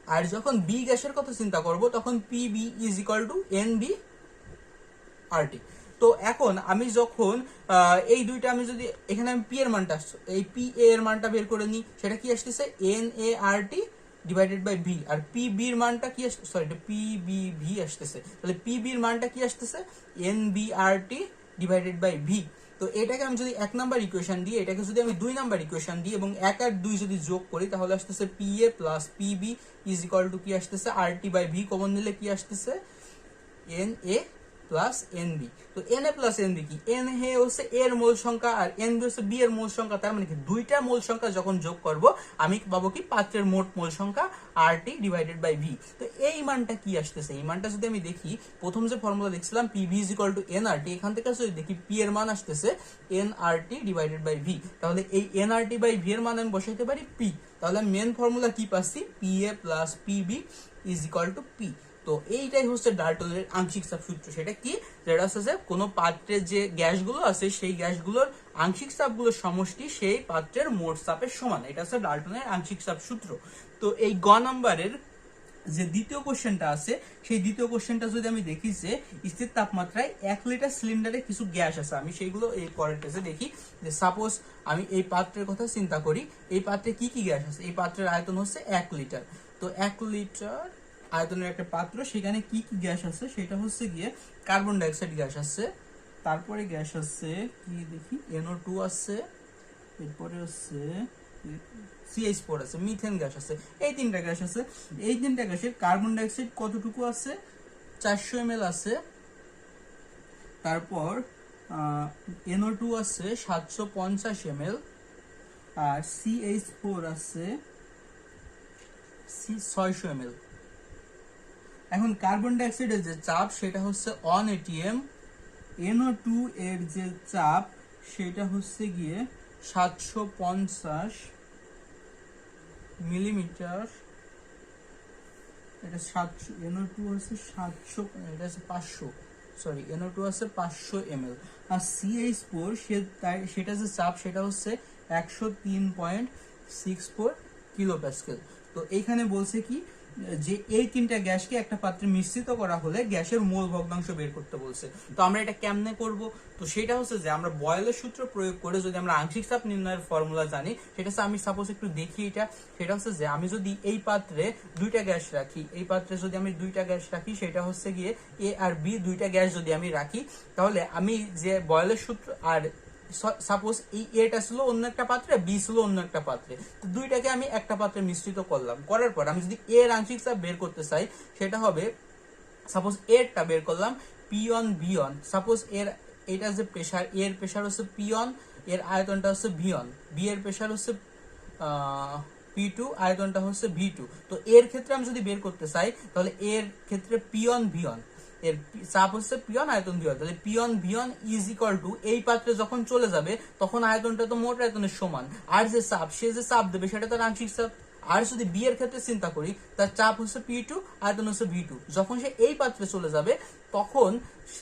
আর যখন বি গ্যাসের কথা চিন্তা করব, তখন PB = NbRT। তো এখন আমি যখন এই দুইটা আমি যদি এখানে আমি পি এর মানটা, এই পি এর মানটা বের করে নিই, সেটা কি আসতেছে? NaRT / V। আর PB এর মানটা কি আসছে? সরি, এটা PBV আসতেছে। তাহলে PB এর মানটা কি আসতেছে? NbRT / V। তো এটাকে আমি যদি 1 নাম্বার ইকুয়েশন দিই, এটাকে যদি আমি 2 নাম্বার ইকুয়েশন দিই এবং 1 আর 2 যদি যোগ করি, তাহলে আসতেছে PA + PB = কি আসতেছে? RT/V। কমন নিলে কি আসতেছে? Na + NB। তো Na + NB কি? Na হচ্ছে এর মোল সংখ্যা, আর NB হচ্ছে বি এর মোল সংখ্যা। তার মানে কি দুইটা মোল সংখ্যা যখন যোগ করব, আমি পাবো কি? পাত্রের মোট মোল সংখ্যা RT / V। তো এই মানটা কি আসতেছে? এই মানটা যদি আমি দেখি, প্রথম যে ফর্মুলা দেখছিলাম PV = nRT, এখান থেকে যদি দেখি P এর মান আসতেছে nRT / V। তাহলে এই nRT/V এর মান আমি বসাইতে পারি P। তাহলে মেন ফর্মুলা কি পাচ্ছি? PA + PB = P। তো এইটাই হচ্ছে ডাল্টনের আংশিক চাপ সূত্র। সেটা কি, যেটা হচ্ছে যে কোনো পাত্রের যে গ্যাসগুলো আছে সেই গ্যাসগুলোর আংশিক চাপগুলোর সমষ্টি সেই পাত্রের মোট চাপের সমান। এটা হচ্ছে ডাল্টনের আংশিক চাপ সূত্র। তো এই গ নাম্বারের যে দ্বিতীয় কোশ্চেনটা আছে, সেই দ্বিতীয় কোশ্চেনটা যদি আমি দেখি যে স্থির তাপমাত্রায় 1 লিটার সিলিন্ডারে কিছু গ্যাস আছে, আমি সেইগুলো এই পরের পেজে দেখি। যে সাপোজ আমি এই পাত্রের কথা চিন্তা করি, এই পাত্রে কি কি গ্যাস আছে। এই পাত্রের আয়তন হচ্ছে 1 লিটার। তো 1 লিটার আয়তনের একটা পাত্র, সেখানে কি কি গ্যাস আছে, সেটা হচ্ছে গিয়ে কার্বন ডাইঅক্সাইড গ্যাস আছে, তারপরে গ্যাস আছে কি দেখি NO2 আছে, এরপরে হচ্ছে CH4 আছে, মিথেন গ্যাস আছে, এই তিনটা গ্যাস আছে। এই তিনটা গ্যাসের কার্বন ডাইঅক্সাইড কতটুকু আছে, 400 ml আছে। তারপর NO2 আছে 750 ml, আর CH4 আছে 600 ml। এখন কার্বন ডাইঅক্সাইডের যে চাপ সেটা হচ্ছে 1 atm, NO2 এর যে চাপ সেটা হচ্ছে গিয়ে 750 মিলিমিটার। এটা 700, NO2 হচ্ছে 700, এটা হচ্ছে 500, সরি NO2 আছে 500 ml। আর CH4 সেটা যে চাপ সেটা হচ্ছে 103.64 কিলো প্যাসকেল। তো এইখানে বলছে কি যে এই তিনটা গ্যাসকে একটা পাত্রে মিশ্রিত করা হলে গ্যাসের মোল ভগ্নাংশ বের করতে বলছে। তো আমরা এটা কেমনে করব, তো সেটা হচ্ছে যে আমরা বয়েলের সূত্র প্রয়োগ করে যদি আমরা আংশিক চাপ নির্ণয়ের ফর্মুলা জানি, সেটা হচ্ছে আমি সাপোজ একটু দেখি এটা। সেটা হচ্ছে যে আমি যদি এই পাত্রে দুইটা গ্যাস রাখি, এই পাত্রে যদি আমি দুইটা গ্যাস রাখি, সেটা হচ্ছে গিয়ে A আর B দুইটা গ্যাস যদি আমি রাখি, তাহলে আমি যে বয়েলের সূত্র, আর সাপোজ এই এটা ছিল অন্য একটা পাত্রে, বি ছিল অন্য একটা পাত্রে, তো দুইটাকে আমি একটা পাত্রে মিশ্রিত করলাম। করার পর আমি যদি এর আংশিক চাপ বের করতে চাই, সেটা হবে সাপোজ এরটা বের করলাম P1 V1। সাপোজ এটা যে প্রেসার, এর প্রেসার হচ্ছে P1, এর আয়তনটা হচ্ছে V1, বি এর প্রেসার হচ্ছে P2, আয়তনটা হচ্ছে V2। তো এর ক্ষেত্রে আমি যদি বের করতে চাই, তাহলে এর ক্ষেত্রে P1 V1, এর চাপ হচ্ছে P1, আয়তন V1, তাহলে P1 V1 is equal two, এই পাত্রে যখন চলে যাবে তখন আয়তনটা তো মোট আয়তনের সমান, আর যে চাপ, সে যে চাপ দেবে সেটা তার আংশিক চাপ। আর যদি বি এর ক্ষেত্রে চিন্তা করি, তার চাপ হচ্ছে P2, আয়তন হচ্ছে V2। যখন সে এই পাত্রে চলে যাবে তখন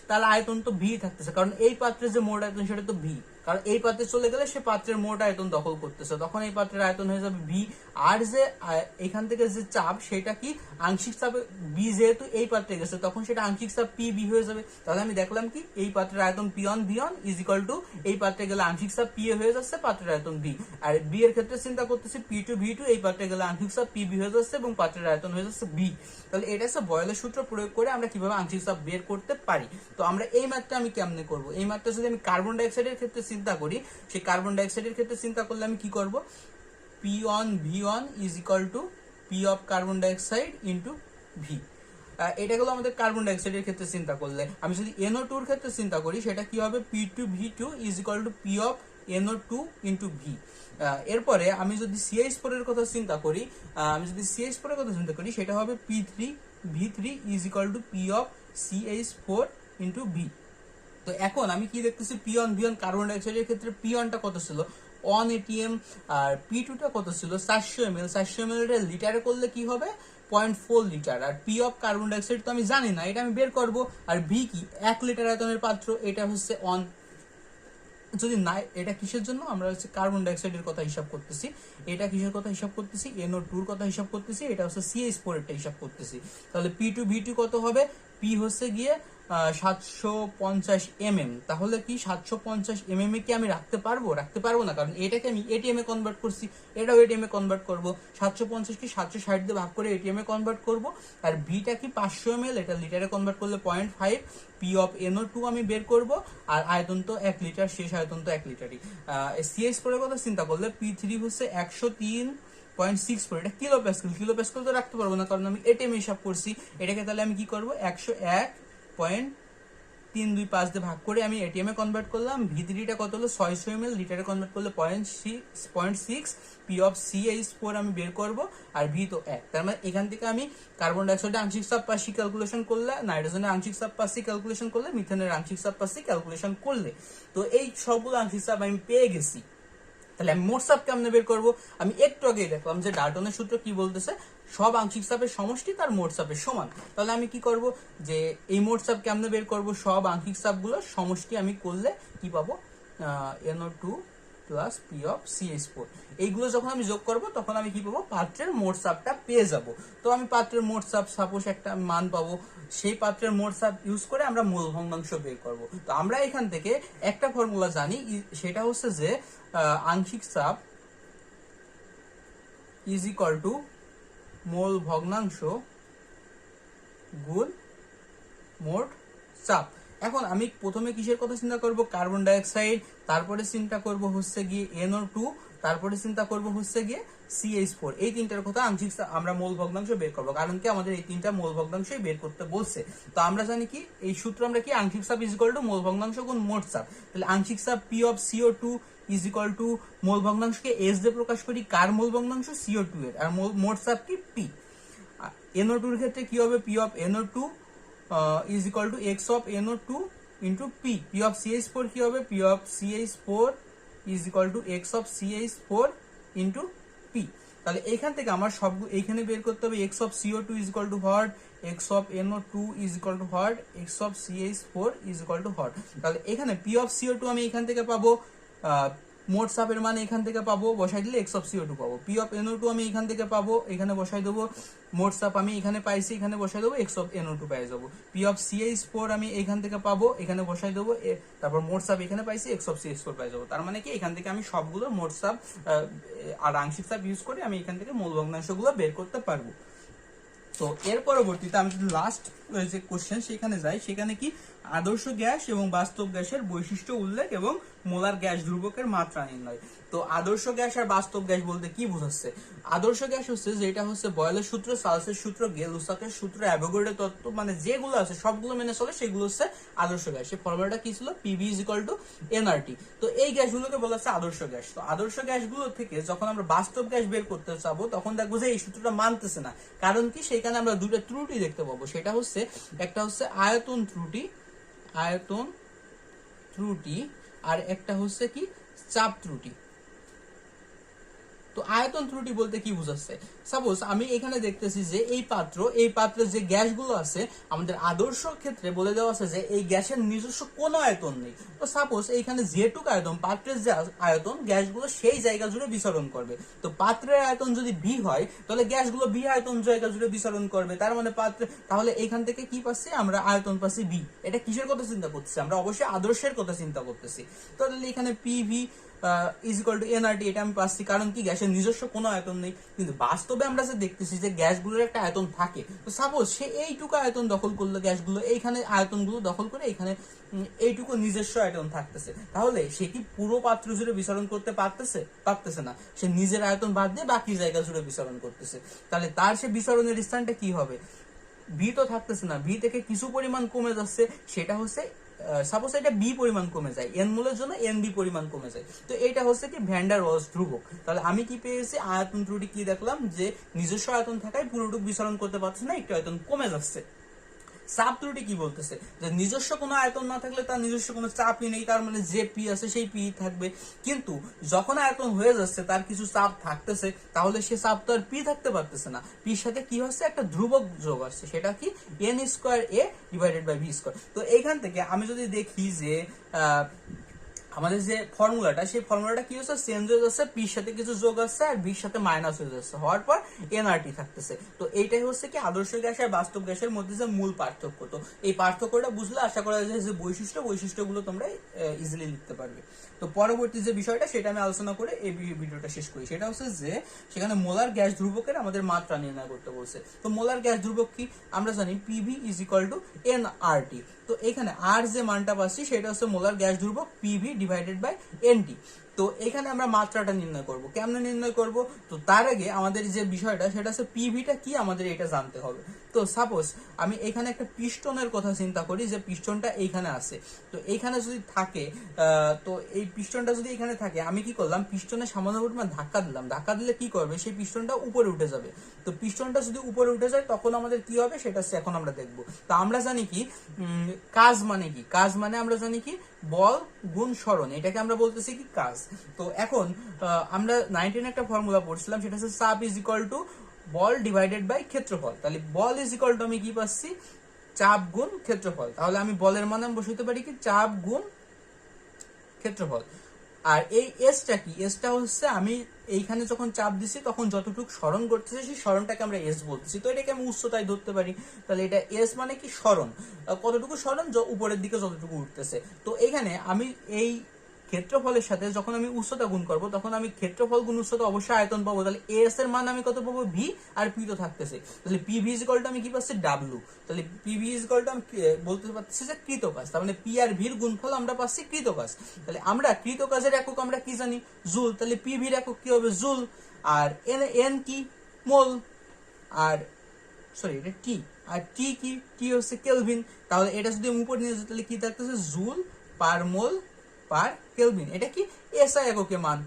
তার আয়তন তো ভি থাকতেছে, কারণ এই পাত্রে যে মোট আয়তন সেটা তো ভি, কারণ এই পাত্রে চলে গেলে সে পাত্রের মোট আয়তন দখল করতেছে, তখন এই পাত্রের আয়তন হয়ে যাবে ভি। আর যে এখান থেকে যে চাপ সেটা কি আংশিক চাপ, বি যেহেতু এই পাত্রে গেছে তখন সেটা আংশিক চাপ পি বি হয়ে যাবে। তাহলে আমি দেখলাম কি এই পাত্রের আয়তন P1 V1 is equal two, এই পাত্রে গেলে আংশিক চাপ পি হয়ে যাচ্ছে, পাত্রের আয়তন বি। আর বি এর ক্ষেত্রে চিন্তা করতেছি P2 V2, এই পাত্রে গেলে আংশিক চাপ পি বি হয়ে যাচ্ছে এবং পাত্রের আয়তন হয়ে যাচ্ছে বি। তাহলে এটা হচ্ছে বয়েলের সূত্র প্রয়োগ করে আমরা কিভাবে আংশিক চাপ বের করতে পারি। তো আমরা এই ম্যাথটা আমি কেমনে করব, এই ম্যাথটা যদি আমি কার্বন ডাইঅক্সাইডের ক্ষেত্রে চিন্তা করি, সেই কার্বন ডাইঅক্সাইডের ক্ষেত্রে চিন্তা করলে আমি কি করব, P1 V1 is equal two P of carbon dioxide into V. এটা গেল আমাদের কার্বন ডাইঅক্সাইডের ক্ষেত্রে চিন্তা করলে। আমি যদি NO2 এর ক্ষেত্রে চিন্তা করি, সেটা কি হবে, P2 V2 is equal two P of NO2 into V. এরপরে আমি যদি CH4 এর কথা চিন্তা করি, সেটা হবে P3 V3 is equal two P of CH4 into V. তো এখন আমি কি দেখতেছি, P1 V1 কার্বন ডাইঅক্সাইডের ক্ষেত্রে P1 টা কত ছিল 1 atm, আর P2 টা কত ছিল 400 ml। 400 ml এর লিটারে করলে কি হবে 0.4 লিটার। আর পি অফ কার্বন ডাইঅক্সাইড তো আমি জানি না, এটা আমি বের করব। আর ভি কি 1 লিটার আয়তনের পাত্র, এটা হচ্ছে 1। যদি না, এটা কিসের জন্য আমরা হচ্ছে কার্বন ডাইঅক্সাইডের কথা হিসাব করতেছি, এটা কিসের কথা হিসাব করতেছি, NO2 এর কথা হিসাব করতেছি, এটা হচ্ছে CH4 এরটা হিসাব করতেছি। তাহলে P2 V2 কত হবে, পি হচ্ছে গিয়ে 750 mm। তাহলে কি 750 mm কি আমি রাখতে পারবো না, কারণ এটাকে আমি এটিএম এ কনভার্ট করছি, এটাও এটিএম এ কনভার্ট করব। 750 কি 760 দিয়ে ভাগ করে এটিএম এ কনভার্ট করব। আর ভিটা কি 500 ml, এটা লিটারে কনভার্ট করলে 0.5। পি অফ NO2 আমি বের করব, আর আয়তন তো 1 লিটার, শেষ আয়তন তো 1 লিটারই। CH4 এর কথা চিন্তা করলে P3 হচ্ছে 103.64, এটা কিলো প্যাসকেল তো রাখতে পারবো না, কারণ আমি এটিএম হিসাব করছি। এটাকে তাহলে আমি কি করব, 101.325 দিয়ে ভাগ করে আমি এটিএম এ কনভার্ট করলাম। V3টা কত হলো 600 ml, লিটারে কনভার্ট করলে 0.6। পি অফ CH4 আমি বের করব, আর ভি তো 1। তার মানে এখান থেকে আমি কার্বন ডাইঅক্সাইডের আংশিক চাপ পাচ্ছি ক্যালকুলেশন করলে, নাইট্রোজেনের আংশিক চাপ পাচ্ছি ক্যালকুলেশন করলে, মিথেনের আংশিক চাপ পাচ্ছি ক্যালকুলেশন করলে। তো এই সবগুলো আংশিক চাপ আমি পেয়ে গেছি। তাহলে আমি মোট চাপ কেমনে বের করবো, আমি একটু আগেই দেখলাম যে ডাল্টনের সূত্র কি বলতেছে, সব আংশিক চাপের সমষ্টি তার মোট চাপের সমান। তাহলে আমি কি করব, যে এই মোট চাপ কেমনে বের করব, সব আংশিক চাপগুলোর সমষ্টি আমি করলে কি পাবো, NO2 plus P of CH4, এইগুলো যখন আমি যোগ করব তখন আমি কি পাবো, পাত্রের মোট চাপটা পেয়ে যাব। তো আমি পাত্রের মোট চাপ সাপোজ একটা মান পাবো, সেই পাত্রের মোট চাপ ইউজ করে আমরা মোল ভগ্নাংশ বের করব। তো আমরা এখান থেকে একটা ফর্মুলা জানি, সেটা হচ্ছে যে আংশিক চাপ ইজ ইকুয়াল টু মোল ভগ্নাংশ গুণ মোট চাপ। এখন আমি প্রথমে কিসের কথা চিন্তা করব, কার্বন ডাইঅক্সাইড, তারপরে চিন্তা করব হচ্ছে গিয়ে NO2, তারপরে চিন্তা করব হচ্ছে গিয়ে CH4, এই তিনটার কথা আংশিক আমরা মোল ভগ্নাংশ বের করব, কারণ কি আমাদের এই তিনটা মোল ভগ্নাংশই বের করতে বলছে। তো আমরা জানি কি এই সূত্র আমরা কি, আংশিক চাপ ইজ ইকুয়াল টু মোল ভগ্নাংশ গুণ মোট চাপ। তাহলে আংশিক চাপ P of CO2 is equal to mole ভগ্নাংশকে S দিয়ে প্রকাশ করি, কার মোল ভগ্নাংশ, CO2 এর, আর মোট চাপ কি P। NO2 এর ক্ষেত্রে কি হবে, P of NO2 is equal to x of NO2 into P of CH4 কি হবে, P of CH4 is equal to x of CH4 into P। তাহলে এইখান থেকে আমার সব এইখানে বের করতে হবে, x of CO2 is equal to what, x of NO2 is equal to what, x of CH4 is equal to what। তাহলে এখানে P of CO2 আমি এখান থেকে পাবো, মোট চাপের মান এখান থেকে পাবো, বসাই দিলে x of CO2 পাবো। P of NO2 আমি এখান থেকে পাবো, এখানে বসাই দেবো, মোট চাপ আমি এখানে পাইছি, এখানে বসাই দেবো, x of NO2 পাই যাবো। P of CH4 আমি এখান থেকে পাবো, এখানে বসাই দেবো, তারপর মোট চাপ এখানে পাইছি, x of CH4 পাই যাবো। তার মানে কি এখান থেকে আমি সবগুলো মোট চাপ আর আংশিক চাপ ইউজ করে আমি এখান থেকে মূল ভগ্নাংশগুলো বের করতে পারবো। তো এর পরবর্তীতে আমি যদি লাস্ট যে কোশ্চেন সেখানে যাই, সেখানে কি আদর্শ গ্যাস এবং বাস্তব গ্যাসের বৈশিষ্ট্য উল্লেখ এবং মোলার গ্যাস ধ্রুবকের মাত্রা নির্ণয়। তো আদর্শ গ্যাস আর বাস্তব গ্যাস বলতে কি বোঝাচ্ছে, আদর্শ গ্যাস হচ্ছে যেটা হচ্ছে বয়েলের সূত্র, চার্লসের সূত্র, গেল-লুসাকের সূত্র, অ্যাভোগাড্রো তত্ত্ব, মানে যেগুলো আছে সবগুলো মেনে চলে, সেগুলো হচ্ছে আদর্শ গ্যাস। সেই ফর্মুলাটা কি ছিল, PV is equal to nRT। তো এই গ্যাসগুলোকে বলা হচ্ছে আদর্শ গ্যাস। তো আদর্শ গ্যাসগুলো থেকে যখন আমরা বাস্তব গ্যাস বের করতে চাবো তখন দেখবো যে এই সূত্রটা মানতেছে না, কারণ কি সেখানে আমরা দুটো ত্রুটি দেখতে পাবো। সেটা হচ্ছে একটা হচ্ছে আয়তন ত্রুটি, আর একটা হচ্ছে কি চাপ ত্রুটি। তো আয়তন ত্রুটি বলতে কি বোঝাচ্ছে, সাপোজ আমি এখানে দেখতেছি যে এই পাত্রে যে গ্যাসগুলো আছে, আমাদের আদর্শ ক্ষেত্রে বলে দেওয়া আছে যে এই গ্যাসের নিজস্ব কোনো আয়তন নেই। তো সাপোজ এইখানে যেটুকু আয়তন, পাত্রের যে আয়তন, গ্যাসগুলো সেই জায়গা জুড়ে বিচরণ করবে। তো পাত্রের আয়তন যদি V হয় তাহলে গ্যাসগুলো V আয়তন জায়গা জুড়ে বিচরণ করবে, তার মানে তাহলে এখান থেকে কি পাচ্ছি আমরা, আয়তন পাচ্ছি V। এটা কিসের কথা চিন্তা করতেছি আমরা, অবশ্যই আদর্শের কথা চিন্তা করতেছি। তাহলে এখানে PV is equal two nRT, এটা আমি পাচ্ছি, কারণ কি গ্যাসের নিজস্ব কোনো আয়তন নেই। কিন্তু বাস্তবে আমরা যে দেখতেছি যে গ্যাসগুলোর একটা আয়তন থাকে। তো সাপোজ সে এইটুকু আয়তন দখল করলো, গ্যাসগুলো এইখানে আয়তনগুলো দখল করে এইখানে এইটুকু নিজস্ব আয়তন থাকতেছে, তাহলে সে কি পুরো পাত্র জুড়ে বিচরণ করতে পারতেছে না, সে নিজের আয়তন বাদ দিয়ে বাকি জায়গা জুড়ে বিচরণ করতেছে। তাহলে তার সে বিচরণের স্থানটা কি হবে, V তো থাকতেছে না, V থেকে কিছু পরিমাণ কমে যাচ্ছে, সেটা হচ্ছে সাপোজ এটা B পরিমাণ কমে যায়, N মোলের জন্য NB পরিমাণ কমে যায়। তো এটা হচ্ছে কি ভ্যান ডার ওয়ালস ধ্রুবক। তাহলে আমি কি পেয়েছি, আয়তন ত্রুটি কি দেখলাম, যে নিজস্ব আয়তন থাকায় পুরোটুকু বিচরণ করতে পারছে না, একটু আয়তন কমে যাচ্ছে। চাপ ত্রুটি কি বলতেছে, যে নিজস্ব কোনো আয়তন না থাকলে তার নিজস্ব কোনো চাপই নেই, তার মানে যে পি আছে সেই পি থাকবে। কিন্তু যখন আয়তন হয়ে যাচ্ছে, তার কিছু চাপ থাকতেছে, তাহলে সে চাপ তো আর পি থাকতে পারতেছে না, পির সাথে কি হচ্ছে, একটা ধ্রুবক যোগ আসছে, সেটা কি n square a divided by v square. তো এইখান থেকে আমি যদি দেখি যে আমাদের যে ফর্মুলাটা, সেই ফর্মুলাটা কি হচ্ছে, চেঞ্জ হয়ে যাচ্ছে, পির সাথে কিছু যোগ আসছে আর বির সাথে মাইনাস হয়ে যাচ্ছে, হওয়ার পর nRT থাকতেছে। তো এইটাই হচ্ছে কি আদর্শ গ্যাস আর বাস্তব গ্যাসের মধ্যে যে মূল পার্থক্য। তো এই পার্থক্যটা বুঝলে আশা করা যায় যে বৈশিষ্ট্যগুলো তোমরা ইজিলি লিখতে পারবে। তো পরবর্তী যে বিষয়টা সেটা আমি আলোচনা করে এই ভিডিওটা শেষ করি, সেটা হচ্ছে যে সেখানে মোলার গ্যাস ধ্রুবকের আমাদের মাত্রা নির্ণয় করতে বলছে। তো মোলার গ্যাস ধ্রুবক কি আমরা জানি, PV is equal two nRT। তো এখানে আর যে মানটা পাচ্ছি সেটা হচ্ছে মোলার গ্যাস ধ্রুবক PV ডিভাইডেড বাই NT। তো এখানে আমরা মাত্রাটা নির্ণয় করব, কেমনে নির্ণয় করব, তো তার আগে আমাদের যে বিষয়টা সেটা হচ্ছে পিভিটা কি আমাদের এটা জানতে হবে। তো সাপোজ আমি এখানে একটা পিস্টনের কথা চিন্তা করি, যে পিস্টনটা এইখানে আছে, তো এইখানে যদি থাকে, তো এই পিস্টনটা যদি এখানে থাকে, আমি কি করলাম, পিস্টনের সামান্য পরিমাণ ধাক্কা দিলাম, ধাক্কা দিলে কি করবে, সেই পিস্টনটা উপরে উঠে যাবে। তো পিস্টনটা যদি উপরে উঠে যায় তখন আমাদের কি হবে সেটা এখন আমরা দেখবো। তো আমরা জানি কি কাজ মানে কি, কাজ মানে আমরা জানি কি বল গুণ সরণ, এটাকে আমরা বলতেছি কি কাজ। তো এখন আমরা 19 একটা ফর্মুলা পড়ছিলাম, সেটা হচ্ছে চাপ ইজ ইকুয়াল টু বল ডিভাইডেড বাই ক্ষেত্রফল। তাহলে বল ইজ ইকুয়াল টু আমি কি পাচ্ছি, চাপ গুণ ক্ষেত্রফল। তাহলে আমি বলের মান আমি বসাইতে পারি কি চাপ গুণ ক্ষেত্রফল। আর এই এসটা কি, এসটা হচ্ছে আমি এইখানে যখন চাপ দিছি তখন যতটুকু সরণ করতেছে সেই সরণটাকে আমরা এস বলতেছি। তো এটাকে আমি উচ্চতায় ধরতে পারি। তাহলে এটা এস মানে কি সরণ, কতটুকু সরণ, উপরের দিকে যতটুকু উঠতেছে। তো এখানে আমি এই ক্ষেত্রফলের সাথে যখন আমি উচ্চতা গুণ করব তখন আমি ক্ষেত্রফল গুণ উচ্চতা অবশ্যই আয়তন পাবো। তাহলে এস এর মান আমি কত পাবো, ভি, আর পি তো থাকতেছে। তাহলে P V is equal two আমি কি পাচ্ছি, ডাব্লিউ। তাহলে P V is equal two আমি বলতে পারছি যে কৃতকাজ। তার মানে পি আর ভির গুণফল আমরা পাচ্ছি কৃতকাজ। তাহলে আমরা কৃতকাজের একক আমরা কি জানি, জুল। তাহলে পি ভির একক কি হবে, জুল। আর এন এন কি, মোল। আর সরি এটা টি, আর টি কি, টি হচ্ছে কেলভিন। তাহলে এটা যদি আমি উপরে নিয়ে যাই তাহলে কি থাকতেছে, জুল পার মোল পার কেলভিন। এটা কি এসআই এককে মান।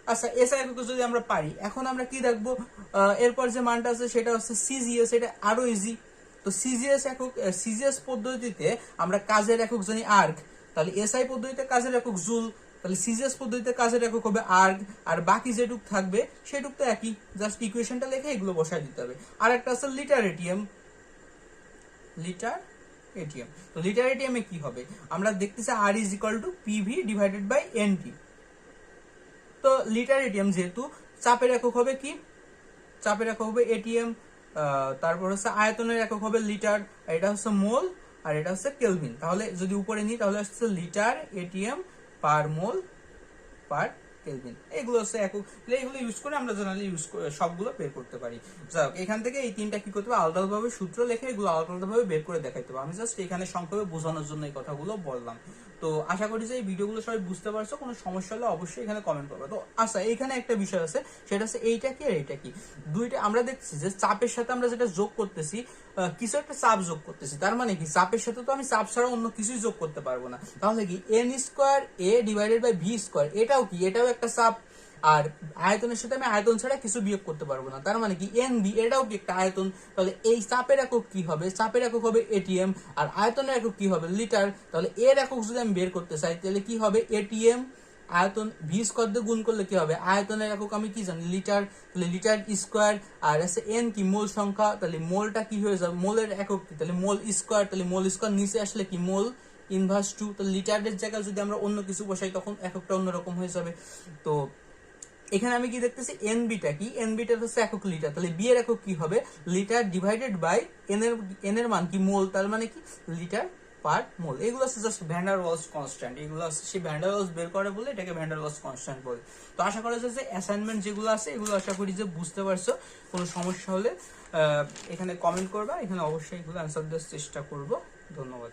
আচ্ছা এসআই এককে যদি আমরা পারি, এখন আমরা কি দেখবো, এরপর যে মানটা আছে সেটা হচ্ছে সিজিএস। এটা আরো ইজি। তো সিজিএস একক, সিজিএস পদ্ধতিতে আমরা কাজের একক জানি আর্গ। তাহলে এসআই পদ্ধতিতে কাজের একক জুল। তাহলে সিজিএস পদ্ধতিতে কাজের একক হবে আর্গ। আর বাকি যেটুক থাকবে সেটুক তো একই, জাস্ট ইকুয়েশনটা লিখে এগুলো বসায় দিতে হবে। আর একটা আছে লিটার এটিএম। লিটার এটিএম, তো লিটার এটিএম এ কি হবে, আমরা দেখতেছি R is equal to PV divided by NT. তো লিটার এটিএম যেহেতু চাপের একক হবে কি, চাপের একক হবে এটিএম, তারপর হচ্ছে আয়তনের একক হবে লিটার, আর এটা হচ্ছে মোল, আর এটা হচ্ছে কেলভিন। তাহলে যদি উপরে নিই তাহলে হচ্ছে লিটার এটিএম পার মোল পার কেলভিন। এগুলো হচ্ছে একক। এগুলো ইউজ করে আমরা জেনারেলি সবগুলো বের করতে পারি। যাই হোক, এখান থেকে এই তিনটা কি করতে হবে, আলাদা আলাদাভাবে সূত্র লিখে এগুলো আলাদা আলাদাভাবে বের করে দেখাইতে হবে। আমি জাস্ট এখানে সংক্ষেপে বোঝানোর জন্য এই কথাগুলো বললাম। তো আশা করি যে এই ভিডিওগুলো সবাই বুঝতে পারছো। কোনো সমস্যা হলে অবশ্যই এখানে কমেন্ট করবে। তো আচ্ছা, এখানে একটা বিষয় আছে, সেটা হচ্ছে এইটা কি আর এইটা কি। দুইটা আমরা দেখছি যে চাপের সাথে আমরা যেটা যোগ করতেছি, কিছু একটা চাপ যোগ করতেছি। তার মানে কি চাপের সাথে তো আমি চাপ ছাড়া অন্য কিছুই যোগ করতে পারবো না। তাহলে কি N square A divided by V square, এটাও কি, এটাও একটা চাপ। আর আয়তনের সাথে আমি আয়তন ছাড়া কিছু বিয়োগ করতে পারবো না। তার মানে কি এন বি, এটাও কি একটা আয়তন। তাহলে এই চাপের একক কি হবে, চাপের একক হবে এটিএম। আর আয়তনের একক কি হবে, লিটার। তাহলে এর একক যদি আমি বের করতে চাই তাহলে কি হবে, এটিএম আয়তন ভি স্কোয়ার দিয়ে গুণ করলে কি হবে, আয়তনের একক আমি কি জানি, লিটার। তাহলে লিটার স্কোয়ার। আর আছে এন কি, মোল সংখ্যা। তাহলে মোলটা কি হয়ে যাবে, মোলের একক কি, তাহলে মোল স্কোয়ার। তাহলে মোল স্কোয়ার নিচে আসলে কি, মোল ইনভার্স 2। তাহলে লিটারের জায়গায় যদি আমরা অন্য কিছু বসাই তখন এককটা অন্যরকম হয়ে যাবে। তো এখানে আমি কি দেখতেছি, এন বিটা কি, এন বিটা হচ্ছে একক লিটার। তাহলে বি এর একক কি হবে, লিটার ডিভাইডেড বাই এন এর মান কি, মোল। তার মানে কি লিটার পার মোল। এগুলো হচ্ছে জাস্ট ভ্যান্ডার ওয়ালস কনস্ট্যান্ট। এগুলো হচ্ছে সেই ভ্যান্ডার ওয়ালস বের করে বলে এটাকে ভ্যান্ডার ওয়ালস কনস্ট্যান্ট বলে। তো আশা করা যায় যে অ্যাসাইনমেন্ট যেগুলো আছে এগুলো আশা করি যে বুঝতে পারছো। কোনো সমস্যা হলে এখানে কমেন্ট করবা, এখানে অবশ্যই এগুলো অ্যান্সার দেওয়ার চেষ্টা করব। ধন্যবাদ।